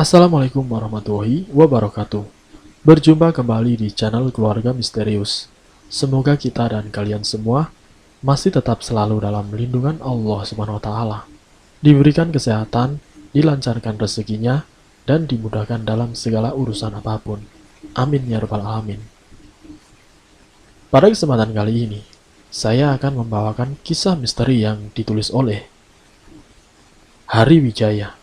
Assalamualaikum warahmatullahi wabarakatuh. Berjumpa kembali di channel Keluarga Misterius. Semoga kita dan kalian semua masih tetap selalu dalam lindungan Allah Subhanahu wa taala. Diberikan kesehatan, dilancarkan rezekinya, dan dimudahkan dalam segala urusan apapun. Amin ya rabbal alamin. Pada kesempatan kali ini, saya akan membawakan kisah misteri yang ditulis oleh Hari Wijaya.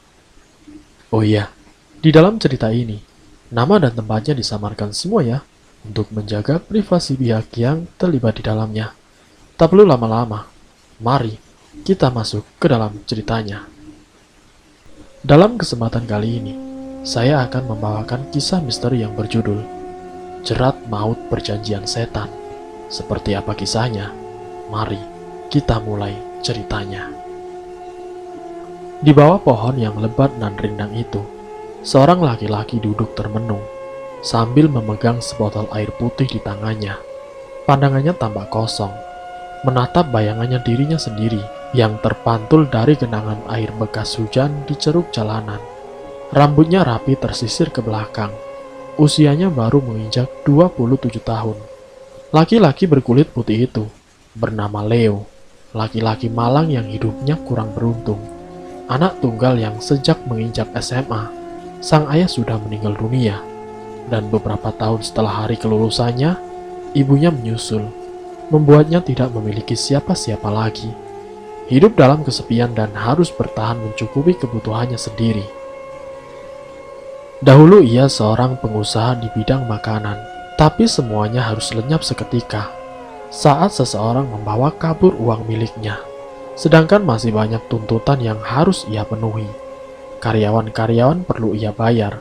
Oh iya, di dalam cerita ini, nama dan tempatnya disamarkan semua ya, untuk menjaga privasi pihak yang terlibat di dalamnya. Tak perlu lama-lama, mari kita masuk ke dalam ceritanya. Dalam kesempatan kali ini, saya akan membawakan kisah misteri yang berjudul Jerat Maut Perjanjian Setan. Seperti apa kisahnya? Mari kita mulai ceritanya. Di bawah pohon yang lebat dan rindang itu, seorang laki-laki duduk termenung, sambil memegang sebotol air putih di tangannya. Pandangannya tampak kosong, menatap bayangannya dirinya sendiri yang terpantul dari genangan air bekas hujan di ceruk jalanan. Rambutnya rapi tersisir ke belakang. Usianya baru menginjak 27 tahun. Laki-laki berkulit putih itu bernama Leo, laki-laki malang yang hidupnya kurang beruntung. Anak tunggal yang sejak menginjak SMA, sang ayah sudah meninggal dunia, dan beberapa tahun setelah hari kelulusannya, ibunya menyusul, membuatnya tidak memiliki siapa-siapa lagi. Hidup dalam kesepian dan harus bertahan mencukupi kebutuhannya sendiri. Dahulu ia seorang pengusaha di bidang makanan, tapi semuanya harus lenyap seketika saat seseorang membawa kabur uang miliknya. Sedangkan masih banyak tuntutan yang harus ia penuhi. Karyawan-karyawan perlu ia bayar,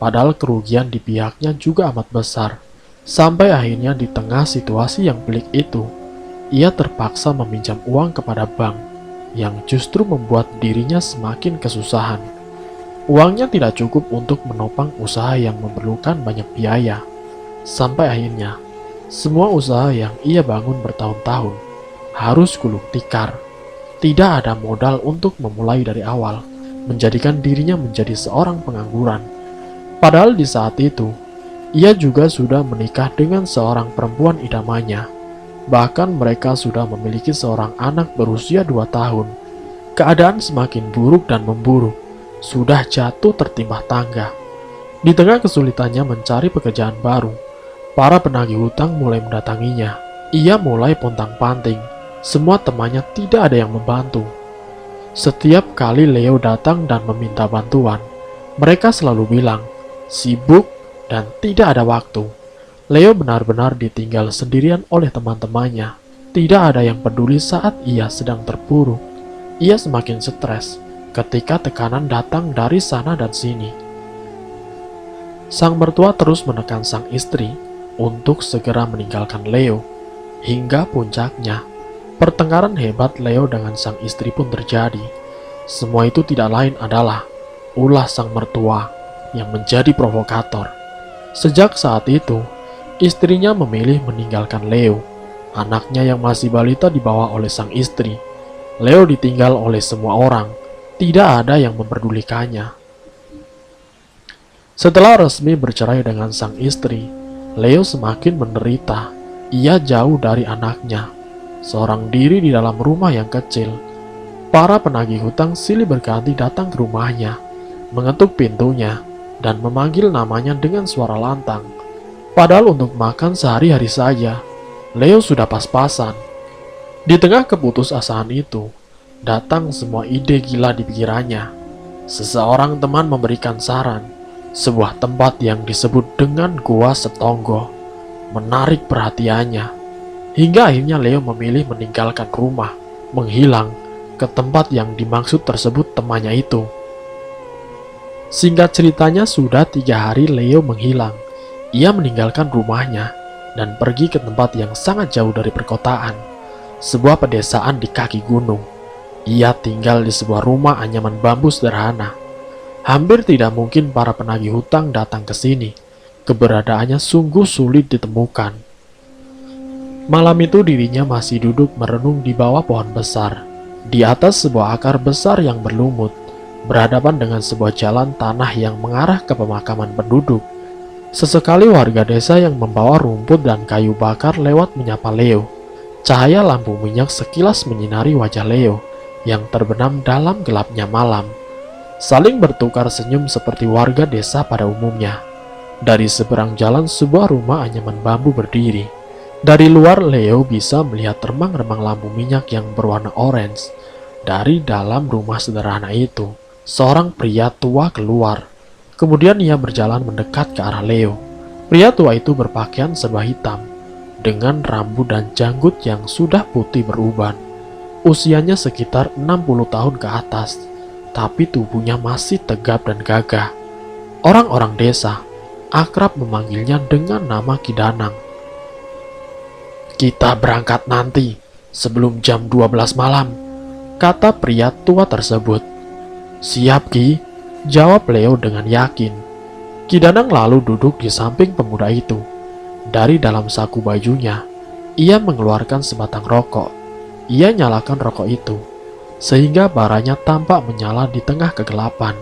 padahal kerugian di pihaknya juga amat besar. Sampai akhirnya di tengah situasi yang pelik itu, ia terpaksa meminjam uang kepada bank, yang justru membuat dirinya semakin kesusahan. Uangnya tidak cukup untuk menopang usaha yang memerlukan banyak biaya. Sampai akhirnya, semua usaha yang ia bangun bertahun-tahun harus gulung tikar. Tidak ada modal untuk memulai dari awal, menjadikan dirinya menjadi seorang pengangguran. Padahal di saat itu, ia juga sudah menikah dengan seorang perempuan idamannya. Bahkan mereka sudah memiliki seorang anak berusia 2 tahun. Keadaan semakin buruk dan memburuk, sudah jatuh tertimpa tangga. Di tengah kesulitannya mencari pekerjaan baru, para penagih hutang mulai mendatanginya. Ia mulai pontang-panting. Semua temannya tidak ada yang membantu. Setiap kali Leo datang dan meminta bantuan, mereka selalu bilang, sibuk dan tidak ada waktu. Leo benar-benar ditinggal sendirian oleh teman-temannya. Tidak ada yang peduli saat ia sedang terpuruk. Ia semakin stres ketika tekanan datang dari sana dan sini. Sang mertua terus menekan sang istri untuk segera meninggalkan Leo. Hingga puncaknya, pertengkaran hebat Leo dengan sang istri pun terjadi. Semua itu tidak lain adalah ulah sang mertua yang menjadi provokator. Sejak saat itu, istrinya memilih meninggalkan Leo. Anaknya yang masih balita dibawa oleh sang istri. Leo ditinggal oleh semua orang. Tidak ada yang memperdulikannya. Setelah resmi bercerai dengan sang istri, Leo semakin menderita. Ia jauh dari anaknya, seorang diri di dalam rumah yang kecil. Para penagih hutang silih berganti datang ke rumahnya, mengetuk pintunya, dan memanggil namanya dengan suara lantang. Padahal untuk makan sehari-hari saja, Leo sudah pas-pasan. Di tengah keputusasaan itu, datang semua ide gila di pikirannya. Seseorang teman memberikan saran, sebuah tempat yang disebut dengan Gua Setonggo, menarik perhatiannya. Hingga akhirnya Leo memilih meninggalkan rumah, menghilang ke tempat yang dimaksud tersebut temannya itu. Singkat ceritanya, sudah 3 hari Leo menghilang. Ia meninggalkan rumahnya dan pergi ke tempat yang sangat jauh dari perkotaan, sebuah pedesaan di kaki gunung. Ia tinggal di sebuah rumah anyaman bambu sederhana. Hampir tidak mungkin para penagih hutang datang ke sini. Keberadaannya sungguh sulit ditemukan. Malam itu dirinya masih duduk merenung di bawah pohon besar. Di atas sebuah akar besar yang berlumut, berhadapan dengan sebuah jalan tanah yang mengarah ke pemakaman penduduk. Sesekali warga desa yang membawa rumput dan kayu bakar lewat menyapa Leo. Cahaya lampu minyak sekilas menyinari wajah Leo yang terbenam dalam gelapnya malam. Saling bertukar senyum seperti warga desa pada umumnya. Dari seberang jalan sebuah rumah anyaman bambu berdiri. Dari luar Leo bisa melihat remang-remang lampu minyak yang berwarna orange. Dari dalam rumah sederhana itu, seorang pria tua keluar. Kemudian ia berjalan mendekat ke arah Leo. Pria tua itu berpakaian serba hitam, dengan rambut dan janggut yang sudah putih beruban. Usianya sekitar 60 tahun ke atas, tapi tubuhnya masih tegap dan gagah. Orang-orang desa akrab memanggilnya dengan nama Ki Danang. "Kita berangkat nanti, sebelum jam 12 malam," kata pria tua tersebut. "Siap, Ki," jawab Leo dengan yakin. Ki Danang lalu duduk di samping pemuda itu. Dari dalam saku bajunya, ia mengeluarkan sebatang rokok. Ia nyalakan rokok itu, sehingga baranya tampak menyala di tengah kegelapan.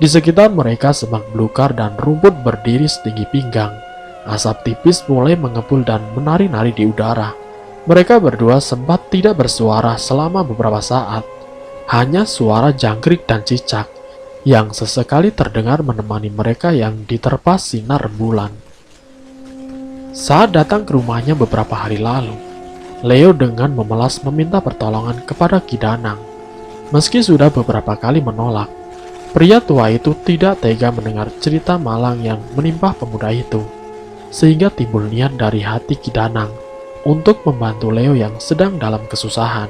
Di sekitar mereka semak belukar dan rumput berdiri setinggi pinggang. Asap tipis mulai mengepul dan menari-nari di udara. Mereka berdua sempat tidak bersuara selama beberapa saat. Hanya suara jangkrik dan cicak yang sesekali terdengar menemani mereka yang diterpa sinar rembulan. Saat datang ke rumahnya beberapa hari lalu, Leo dengan memelas meminta pertolongan kepada Ki Danang. Meski sudah beberapa kali menolak, pria tua itu tidak tega mendengar cerita malang yang menimpa pemuda itu, sehingga timbul niat dari hati Ki Danang untuk membantu Leo yang sedang dalam kesusahan.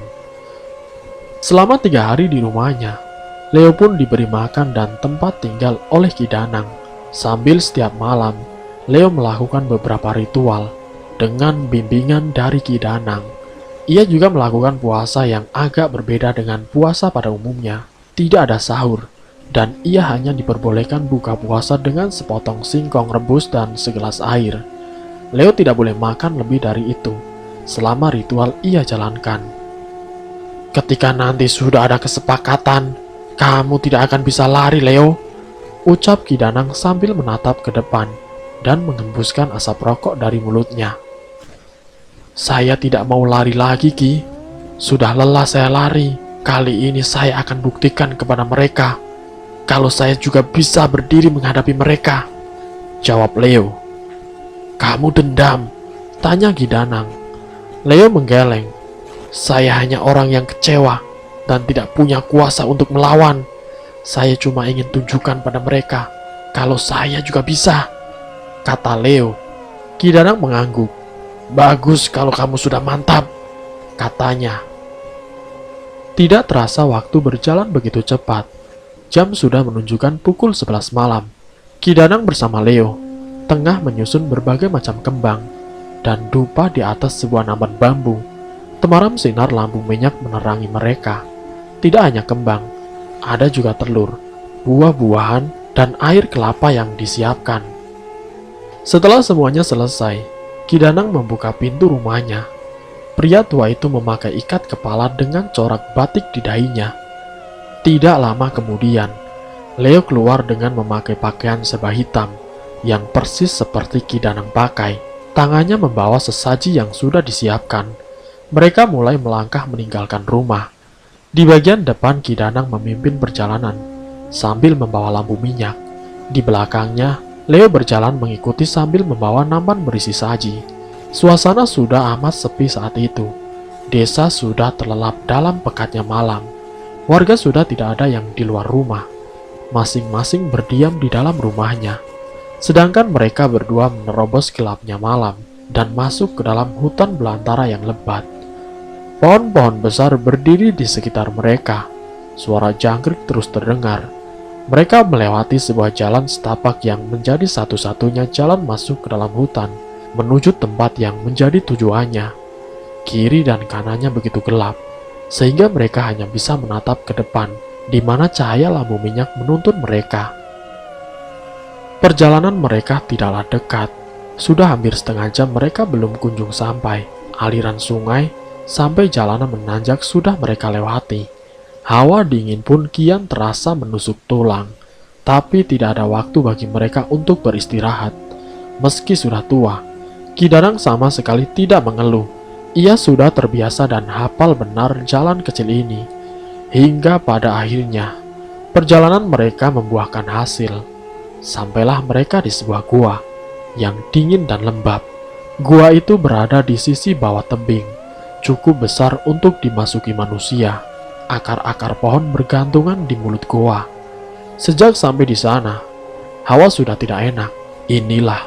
Selama 3 hari di rumahnya, Leo pun diberi makan dan tempat tinggal oleh Ki Danang. Sambil setiap malam, Leo melakukan beberapa ritual dengan bimbingan dari Ki Danang. Ia juga melakukan puasa yang agak berbeda dengan puasa pada umumnya. Tidak ada sahur, dan ia hanya diperbolehkan buka puasa dengan sepotong singkong rebus dan segelas air. Leo tidak boleh makan lebih dari itu selama ritual ia jalankan. "Ketika nanti sudah ada kesepakatan, kamu tidak akan bisa lari, Leo," ucap Ki Danang sambil menatap ke depan dan mengembuskan asap rokok dari mulutnya. "Saya tidak mau lari lagi, Ki. Sudah lelah saya lari. Kali ini saya akan buktikan kepada mereka kalau saya juga bisa berdiri menghadapi mereka," jawab Leo. "Kamu dendam?" tanya Ki Danang. Leo menggeleng. "Saya hanya orang yang kecewa dan tidak punya kuasa untuk melawan. Saya cuma ingin tunjukkan pada mereka kalau saya juga bisa," kata Leo. Ki Danang mengangguk. "Bagus kalau kamu sudah mantap," katanya. Tidak terasa waktu berjalan begitu cepat. Jam sudah menunjukkan pukul 11 malam. Ki Danang bersama Leo tengah menyusun berbagai macam kembang dan dupa di atas sebuah nampan bambu. Temaram sinar lampu minyak menerangi mereka. Tidak hanya kembang, ada juga telur, buah-buahan, dan air kelapa yang disiapkan. Setelah semuanya selesai, Ki Danang membuka pintu rumahnya. Pria tua itu memakai ikat kepala dengan corak batik di dahinya. Tidak lama kemudian, Leo keluar dengan memakai pakaian serba hitam yang persis seperti Ki Danang pakai. Tangannya membawa sesaji yang sudah disiapkan. Mereka mulai melangkah meninggalkan rumah. Di bagian depan Ki Danang memimpin perjalanan sambil membawa lampu minyak. Di belakangnya, Leo berjalan mengikuti sambil membawa nampan berisi saji. Suasana sudah amat sepi saat itu. Desa sudah terlelap dalam pekatnya malam. Warga sudah tidak ada yang di luar rumah. Masing-masing berdiam di dalam rumahnya. Sedangkan mereka berdua menerobos gelapnya malam dan masuk ke dalam hutan belantara yang lebat. Pohon-pohon besar berdiri di sekitar mereka. Suara jangkrik terus terdengar. Mereka melewati sebuah jalan setapak yang menjadi satu-satunya jalan masuk ke dalam hutan, menuju tempat yang menjadi tujuannya. Kiri dan kanannya begitu gelap, sehingga mereka hanya bisa menatap ke depan, di mana cahaya lampu minyak menuntun mereka. Perjalanan mereka tidaklah dekat. Sudah hampir setengah jam mereka belum kunjung sampai. Aliran sungai sampai jalanan menanjak sudah mereka lewati. Hawa dingin pun kian terasa menusuk tulang, tapi tidak ada waktu bagi mereka untuk beristirahat. Meski sudah tua, Ki Danang sama sekali tidak mengeluh. Ia sudah terbiasa dan hafal benar jalan kecil ini. Hingga pada akhirnya, perjalanan mereka membuahkan hasil. Sampailah mereka di sebuah gua yang dingin dan lembab. Gua itu berada di sisi bawah tebing, cukup besar untuk dimasuki manusia. Akar-akar pohon bergantungan di mulut gua. Sejak sampai di sana, Hawa sudah tidak enak. Inilah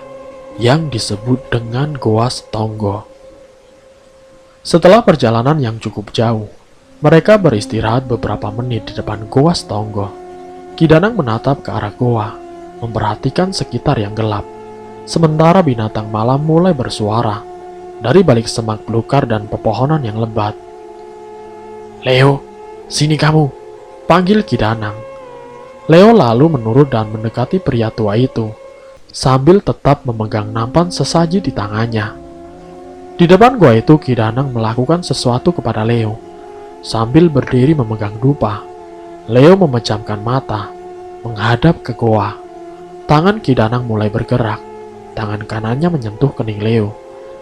yang disebut dengan Goa Setonggo. Setelah perjalanan yang cukup jauh, mereka beristirahat beberapa menit di depan Goa Setonggo. Ki Danang menatap ke arah goa, memperhatikan sekitar yang gelap. Sementara binatang malam mulai bersuara dari balik semak belukar dan pepohonan yang lebat. "Leo, sini kamu," panggil Ki Danang. Leo lalu menurut dan mendekati pria tua itu, sambil tetap memegang nampan sesaji di tangannya. Di depan gua itu, Ki Danang melakukan sesuatu kepada Leo. Sambil berdiri memegang dupa, Leo memejamkan mata, menghadap ke gua. Tangan Ki Danang mulai bergerak. Tangan kanannya menyentuh kening Leo,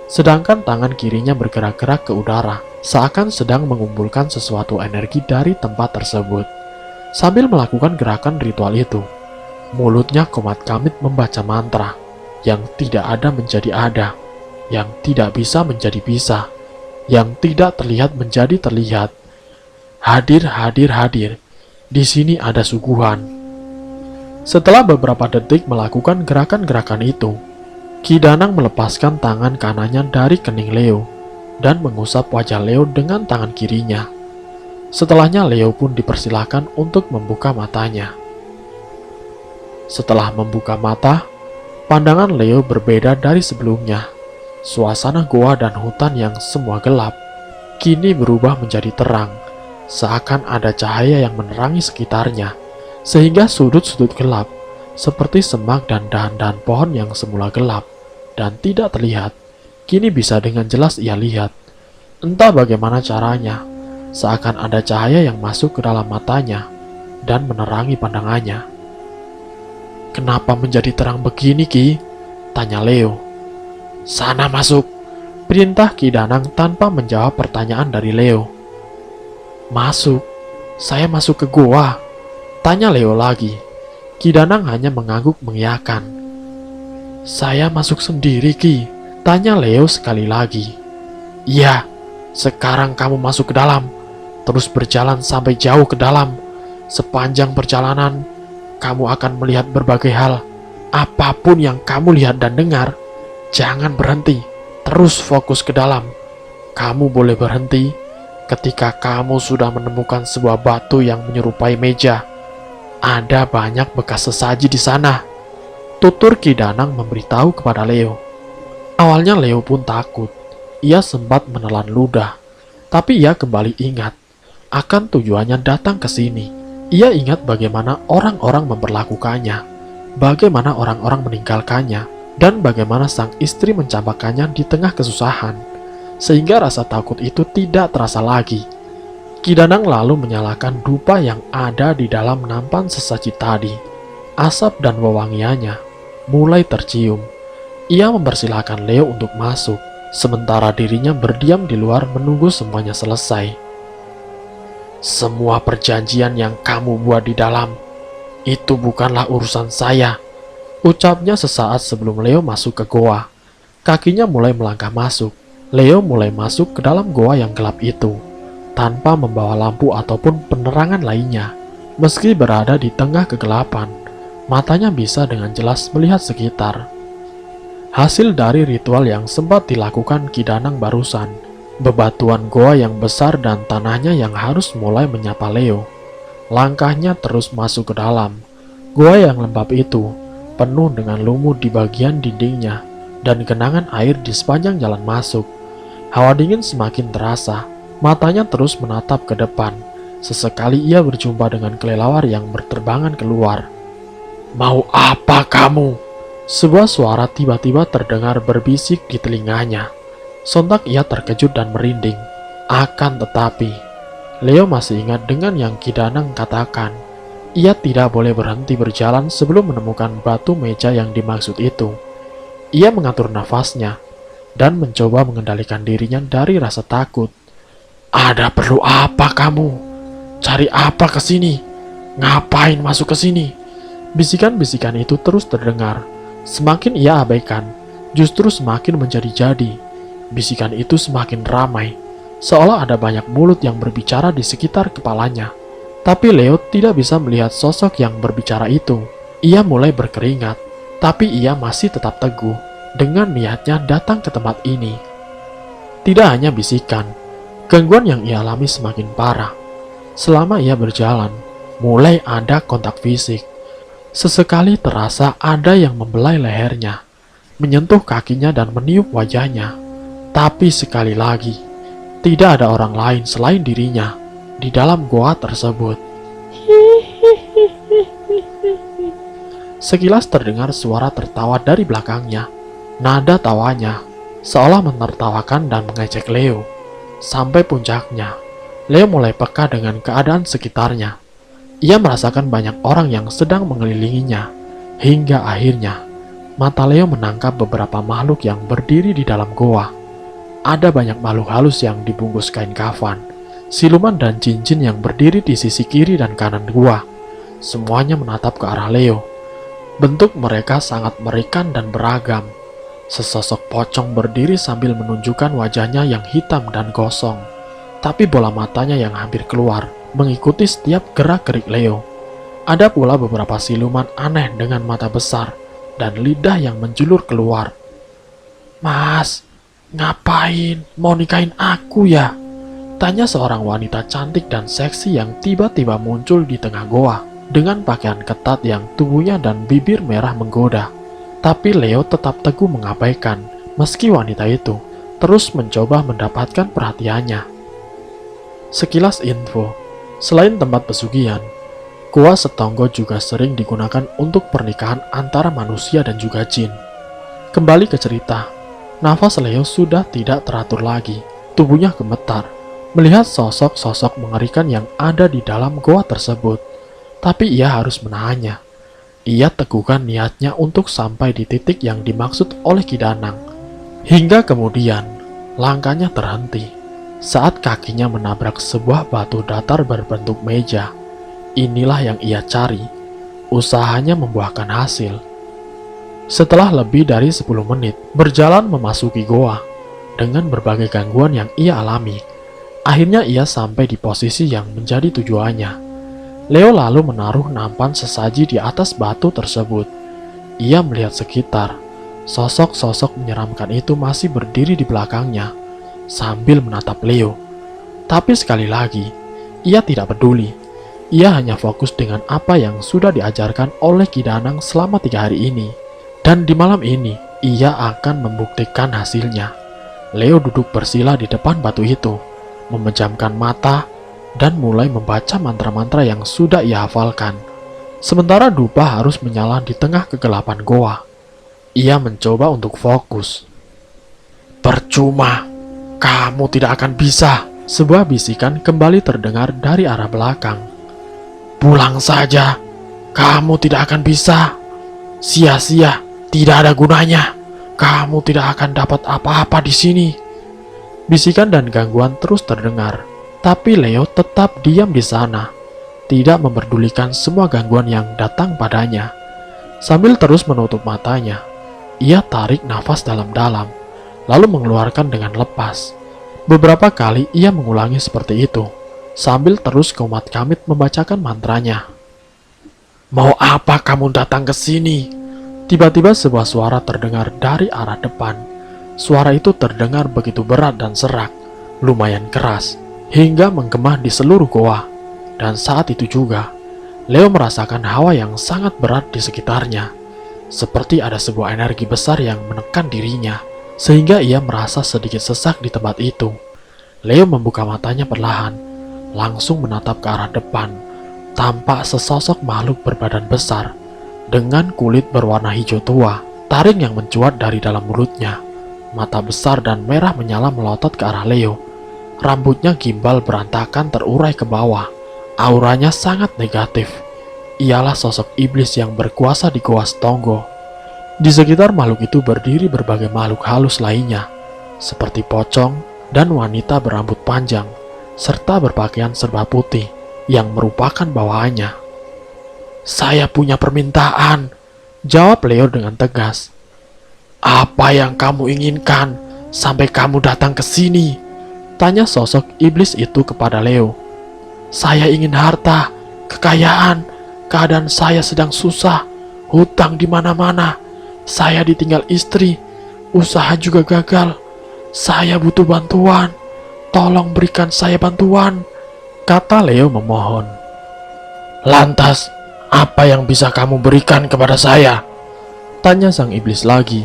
sedangkan tangan kirinya bergerak-gerak ke udara, seakan sedang mengumpulkan sesuatu energi dari tempat tersebut. Sambil melakukan gerakan ritual itu, mulutnya komat kamit membaca mantra yang tidak ada menjadi ada, yang tidak bisa menjadi bisa, yang tidak terlihat menjadi terlihat. Hadir, hadir, hadir. Di sini ada suguhan. Setelah beberapa detik melakukan gerakan-gerakan itu, Ki Danang melepaskan tangan kanannya dari kening Leo dan mengusap wajah Leo dengan tangan kirinya. Setelahnya Leo pun dipersilahkan untuk membuka matanya. Setelah membuka mata, pandangan Leo berbeda dari sebelumnya. Suasana goa dan hutan yang semua gelap kini berubah menjadi terang, seakan ada cahaya yang menerangi sekitarnya, sehingga sudut-sudut gelap seperti semak dan dahan-dahan pohon yang semula gelap dan tidak terlihat, kini bisa dengan jelas ia lihat. Entah bagaimana caranya, seakan ada cahaya yang masuk ke dalam matanya dan menerangi pandangannya. "Kenapa menjadi terang begini, Ki?" tanya Leo. "Sana masuk," perintah Ki Danang tanpa menjawab pertanyaan dari Leo. "Masuk? Saya masuk ke goa?" tanya Leo lagi. Ki Danang hanya mengangguk mengiyakan. "Saya masuk sendiri, Ki?" tanya Leo sekali lagi. "Iya, sekarang kamu masuk ke dalam. Terus berjalan sampai jauh ke dalam. Sepanjang perjalanan, kamu akan melihat berbagai hal. Apapun yang kamu lihat dan dengar, jangan berhenti. Terus fokus ke dalam. Kamu boleh berhenti ketika kamu sudah menemukan sebuah batu yang menyerupai meja. Ada banyak bekas sesaji di sana," tutur Ki Danang memberitahu kepada Leo. Awalnya Leo pun takut. Ia sempat menelan ludah, tapi ia kembali ingat akan tujuannya datang ke sini. Ia ingat bagaimana orang-orang memperlakukannya, bagaimana orang-orang meninggalkannya, dan bagaimana sang istri mencampakkannya di tengah kesusahan, sehingga rasa takut itu tidak terasa lagi. Ki Danang lalu menyalakan dupa yang ada di dalam nampan sesaji tadi. Asap dan wewangiannya mulai tercium. Ia mempersilahkan Leo untuk masuk, sementara dirinya berdiam di luar menunggu semuanya selesai. "Semua perjanjian yang kamu buat di dalam, itu bukanlah urusan saya," ucapnya sesaat sebelum Leo masuk ke goa. Kakinya mulai melangkah masuk. Leo mulai masuk ke dalam goa yang gelap itu, tanpa membawa lampu ataupun penerangan lainnya. Meski berada di tengah kegelapan, matanya bisa dengan jelas melihat sekitar. Hasil dari ritual yang sempat dilakukan Ki Danang barusan, bebatuan goa yang besar dan tanahnya yang harus mulai menyapa Leo. Langkahnya terus masuk ke dalam. Goa yang lembab itu penuh dengan lumut di bagian dindingnya dan genangan air di sepanjang jalan masuk. Hawa dingin semakin terasa. Matanya terus menatap ke depan. Sesekali ia berjumpa dengan kelelawar yang berterbangan keluar. "Mau apa kamu?" Sebuah suara tiba-tiba terdengar berbisik di telinganya. Sontak ia terkejut dan merinding. Akan tetapi, Leo masih ingat dengan yang Ki Danang katakan. Ia tidak boleh berhenti berjalan sebelum menemukan batu meja yang dimaksud itu. Ia mengatur nafasnya dan mencoba mengendalikan dirinya dari rasa takut. Ada perlu apa kamu? Cari apa ke sini? Ngapain masuk ke sini? Bisikan-bisikan itu terus terdengar. Semakin ia abaikan, justru semakin menjadi-jadi. Bisikan itu semakin ramai, seolah ada banyak mulut yang berbicara di sekitar kepalanya. Tapi Leo tidak bisa melihat sosok yang berbicara itu. Ia mulai berkeringat, tapi ia masih tetap teguh dengan niatnya datang ke tempat ini. Tidak hanya bisikan, gangguan yang ia alami semakin parah. Selama ia berjalan, mulai ada kontak fisik. Sesekali terasa ada yang membelai lehernya, menyentuh kakinya dan meniup wajahnya. Tapi sekali lagi, tidak ada orang lain selain dirinya di dalam goa tersebut. Sekilas terdengar suara tertawa dari belakangnya. Nada tawanya seolah menertawakan dan mengejek Leo. Sampai puncaknya, Leo mulai peka dengan keadaan sekitarnya. Ia merasakan banyak orang yang sedang mengelilinginya. Hingga akhirnya, mata Leo menangkap beberapa makhluk yang berdiri di dalam goa. Ada banyak makhluk halus yang dibungkus kain kafan, siluman dan jin-jin yang berdiri di sisi kiri dan kanan gua. Semuanya menatap ke arah Leo. Bentuk mereka sangat mengerikan dan beragam. Sesosok pocong berdiri sambil menunjukkan wajahnya yang hitam dan gosong. Tapi bola matanya yang hampir keluar mengikuti setiap gerak-gerik Leo. Ada pula beberapa siluman aneh dengan mata besar dan lidah yang menjulur keluar. Mas, ngapain? Mau nikahin aku ya? Tanya seorang wanita cantik dan seksi yang tiba-tiba muncul di tengah goa dengan pakaian ketat yang tubuhnya dan bibir merah menggoda. Tapi Leo tetap teguh mengabaikan meski wanita itu terus mencoba mendapatkan perhatiannya. Sekilas info, selain tempat pesugihan, goa Setonggo juga sering digunakan untuk pernikahan antara manusia dan juga jin. Kembali ke cerita, nafas Leo sudah tidak teratur lagi, tubuhnya gemetar melihat sosok-sosok mengerikan yang ada di dalam goa tersebut. Tapi ia harus menahannya. Ia teguhkan niatnya untuk sampai di titik yang dimaksud oleh Ki Danang. Hingga kemudian, langkahnya terhenti saat kakinya menabrak sebuah batu datar berbentuk meja. Inilah yang ia cari. Usahanya membuahkan hasil. Setelah lebih dari 10 menit berjalan memasuki goa dengan berbagai gangguan yang ia alami, akhirnya ia sampai di posisi yang menjadi tujuannya. Leo lalu menaruh nampan sesaji di atas batu tersebut. Ia melihat sekitar. Sosok-sosok menyeramkan itu masih berdiri di belakangnya sambil menatap Leo. Tapi sekali lagi, ia tidak peduli. Ia hanya fokus dengan apa yang sudah diajarkan oleh Ki Danang selama 3 hari ini. Dan di malam ini, ia akan membuktikan hasilnya. Leo duduk bersila di depan batu itu, memejamkan mata, dan mulai membaca mantra-mantra yang sudah ia hafalkan. Sementara dupa harus menyala di tengah kegelapan goa. Ia mencoba untuk fokus. Percuma, kamu tidak akan bisa. Sebuah bisikan kembali terdengar dari arah belakang. Pulang saja, kamu tidak akan bisa. Sia-sia, tidak ada gunanya. Kamu tidak akan dapat apa-apa di sini. Bisikan dan gangguan terus terdengar. Tapi Leo tetap diam di sana, tidak memperdulikan semua gangguan yang datang padanya. Sambil terus menutup matanya, ia tarik nafas dalam-dalam, lalu mengeluarkan dengan lepas. Beberapa kali ia mengulangi seperti itu, sambil terus komat-kamit membacakan mantranya. Mau apa kamu datang ke sini? Tiba-tiba sebuah suara terdengar dari arah depan. Suara itu terdengar begitu berat dan serak, lumayan keras, hingga menggema di seluruh goa. Dan saat itu juga, Leo merasakan hawa yang sangat berat di sekitarnya. Seperti ada sebuah energi besar yang menekan dirinya, sehingga ia merasa sedikit sesak di tempat itu. Leo membuka matanya perlahan, langsung menatap ke arah depan. Tampak sesosok makhluk berbadan besar, dengan kulit berwarna hijau tua, taring yang mencuat dari dalam mulutnya. Mata besar dan merah menyala melotot ke arah Leo. Rambutnya gimbal berantakan terurai ke bawah. Auranya sangat negatif. Ialah sosok iblis yang berkuasa di Goa Stonggo. Di sekitar makhluk itu berdiri berbagai makhluk halus lainnya, seperti pocong dan wanita berambut panjang, serta berpakaian serba putih yang merupakan bawahannya. "Saya punya permintaan," jawab Leo dengan tegas. "Apa yang kamu inginkan sampai kamu datang ke sini?" tanya sosok iblis itu kepada Leo. "Saya ingin harta, kekayaan, keadaan saya sedang susah, hutang di mana-mana. Saya ditinggal istri, usaha juga gagal. Saya butuh bantuan. Tolong berikan saya bantuan," kata Leo memohon. "Lantas, apa yang bisa kamu berikan kepada saya?" tanya sang iblis lagi.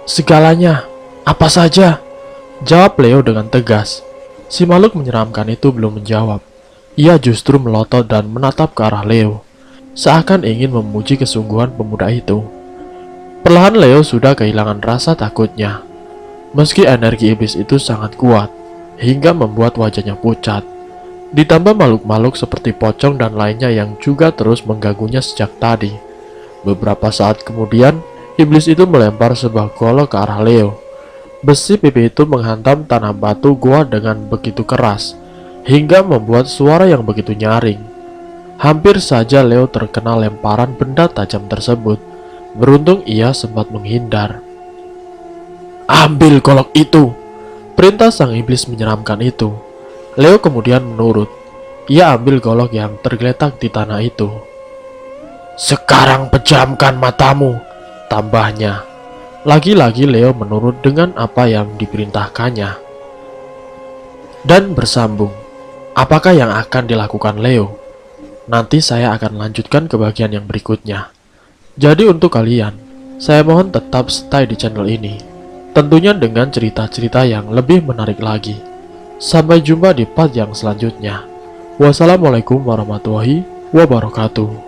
"Segalanya, apa saja," jawab Leo dengan tegas. Si makhluk menyeramkan itu belum menjawab. Ia justru melotot dan menatap ke arah Leo, seakan ingin memuji kesungguhan pemuda itu. Perlahan Leo sudah kehilangan rasa takutnya. Meski energi iblis itu sangat kuat, hingga membuat wajahnya pucat. Ditambah makhluk-makhluk seperti pocong dan lainnya yang juga terus mengganggunya sejak tadi. Beberapa saat kemudian, iblis itu melempar sebuah golok ke arah Leo. Besi pipi itu menghantam tanah batu gua dengan begitu keras, hingga membuat suara yang begitu nyaring. Hampir saja Leo terkena lemparan benda tajam tersebut. Beruntung ia sempat menghindar. "Ambil golok itu," perintah sang iblis menyeramkan itu. Leo kemudian menurut. Ia ambil golok yang tergeletak di tanah itu. "Sekarang pejamkan matamu," tambahnya. Lagi-lagi Leo menurut dengan apa yang diperintahkannya. Dan bersambung. Apakah yang akan dilakukan Leo? Nanti saya akan lanjutkan ke bagian yang berikutnya. Jadi untuk kalian, saya mohon tetap stay di channel ini. Tentunya dengan cerita-cerita yang lebih menarik lagi. Sampai jumpa di part yang selanjutnya. Wassalamualaikum warahmatullahi wabarakatuh.